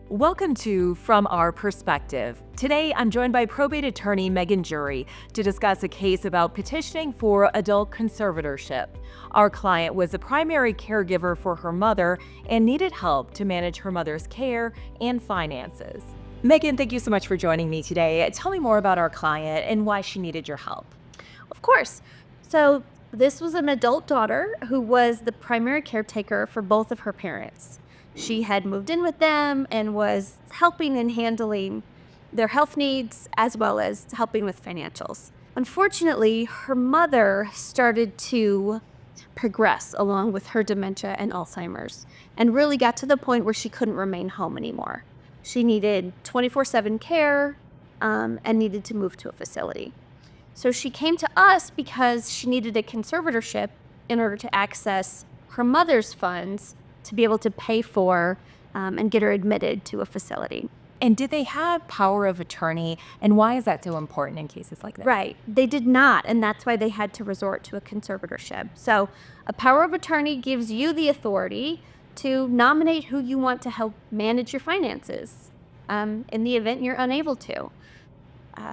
Welcome to From Our Perspective. Today, I'm joined by probate attorney Megan Jury to discuss a case about petitioning for adult conservatorship. Our client was a primary caregiver for her mother and needed help to manage her mother's care and finances. Megan, thank you so much for joining me today. Tell me more about our client and why she needed your help. Of course. So, this was an adult daughter who was the primary caretaker for both of her parents. She had moved in with them and was helping and handling their health needs as well as helping with financials. Unfortunately, her mother started to progress along with her dementia and Alzheimer's and really got to the point where she couldn't remain home anymore. She needed 24/7 care and needed to move to a facility. So she came to us because she needed a conservatorship in order to access her mother's funds to be able to pay for and get her admitted to a facility. And did they have power of attorney, and why is that so important in cases like this? Right. They did not, and that's why they had to resort to a conservatorship. So a power of attorney gives you the authority to nominate who you want to help manage your finances in the event you're unable to.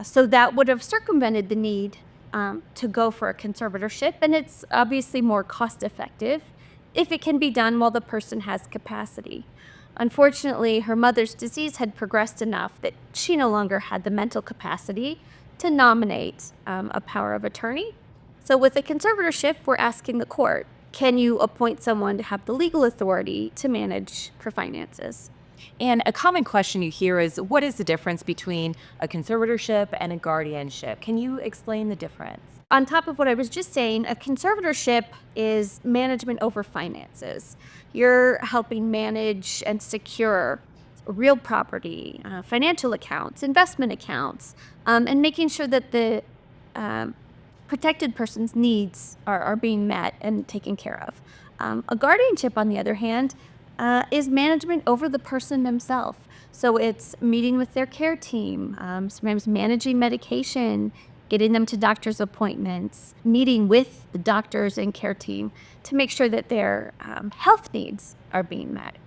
So that would have circumvented the need to go for a conservatorship, and it's obviously more cost effective if it can be done while the person has capacity. Unfortunately, her mother's disease had progressed enough that she no longer had the mental capacity to nominate a power of attorney. So with a conservatorship, we're asking the court, can you appoint someone to have the legal authority to manage her finances? And a common question you hear is, what is the difference between a conservatorship and a guardianship? Can you explain the difference? On top of what I was just saying, a conservatorship is management over finances. You're helping manage and secure real property, financial accounts, investment accounts, and making sure that the protected person's needs are being met and taken care of. A guardianship, on the other hand, is management over the person themselves. So it's meeting with their care team, sometimes managing medication, getting them to doctor's appointments, meeting with the doctors and care team to make sure that their health needs are being met,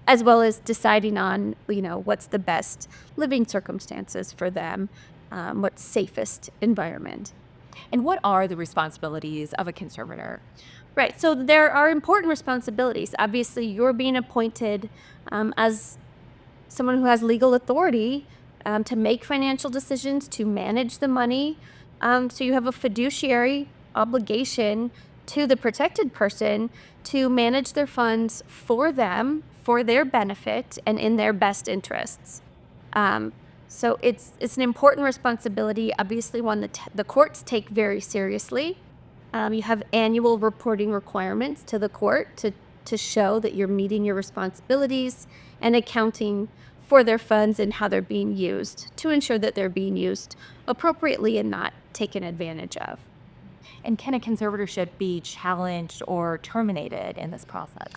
as well as deciding on, what's the best living circumstances for them, what's safest environment. And what are the responsibilities of a conservator? Right. So there are important responsibilities. Obviously, you're being appointed as someone who has legal authority to make financial decisions, to manage the money. So you have a fiduciary obligation to the protected person to manage their funds for them, for their benefit, and in their best interests. So it's an important responsibility, obviously one that the courts take very seriously. You have annual reporting requirements to the court to show that you're meeting your responsibilities and accounting for their funds and how they're being used to ensure that they're being used appropriately and not taken advantage of. And can a conservatorship be challenged or terminated in this process?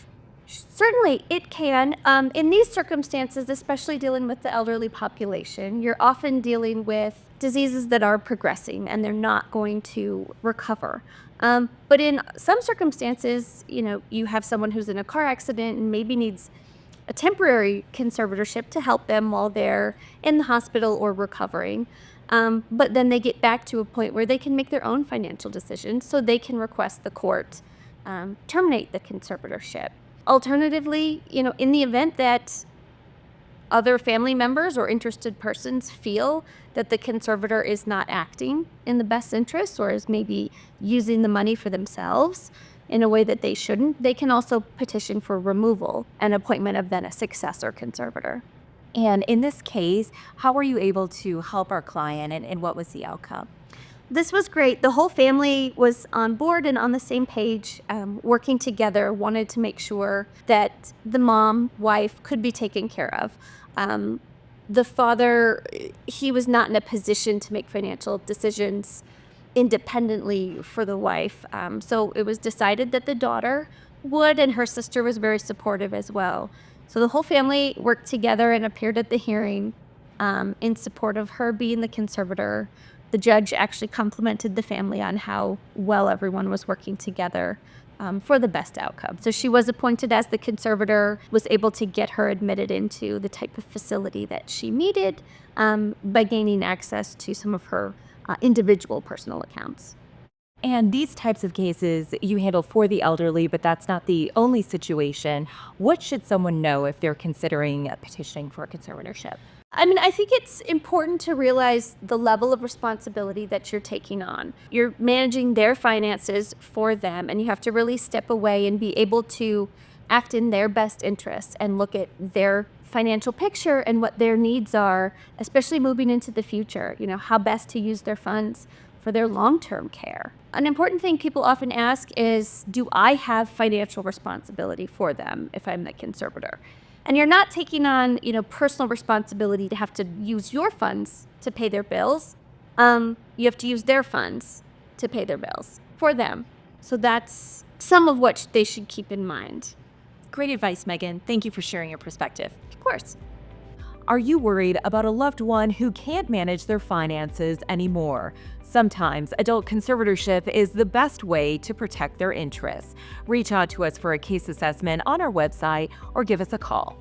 Certainly, it can. In these circumstances, especially dealing with the elderly population, you're often dealing with diseases that are progressing and they're not going to recover. But in some circumstances, you have someone who's in a car accident and maybe needs a temporary conservatorship to help them while they're in the hospital or recovering. But then they get back to a point where they can make their own financial decisions, so they can request the court terminate the conservatorship. Alternatively, in the event that other family members or interested persons feel that the conservator is not acting in the best interest or is maybe using the money for themselves in a way that they shouldn't, they can also petition for removal and appointment of then a successor conservator. And in this case, how were you able to help our client, and what was the outcome? This was great. The whole family was on board and on the same page, working together, wanted to make sure that the wife could be taken care of. The father, he was not in a position to make financial decisions independently for the wife. So it was decided that the daughter would, and her sister was very supportive as well. So the whole family worked together and appeared at the hearing in support of her being the conservator The judge actually complimented the family on how well everyone was working together for the best outcome. So she was appointed as the conservator, was able to get her admitted into the type of facility that she needed by gaining access to some of her individual personal accounts. And these types of cases you handle for the elderly, but that's not the only situation. What should someone know if they're considering petitioning for a conservatorship? I mean, I think it's important to realize the level of responsibility that you're taking on. You're managing their finances for them, and you have to really step away and be able to act in their best interests and look at their financial picture and what their needs are, especially moving into the future, how best to use their funds for their long-term care. An important thing people often ask is, do I have financial responsibility for them if I'm the conservator? And you're not taking on, personal responsibility to have to use your funds to pay their bills. You have to use their funds to pay their bills for them. So that's some of what they should keep in mind. Great advice, Megan. Thank you for sharing your perspective. Of course. Are you worried about a loved one who can't manage their finances anymore? Sometimes adult conservatorship is the best way to protect their interests. Reach out to us for a case assessment on our website or give us a call.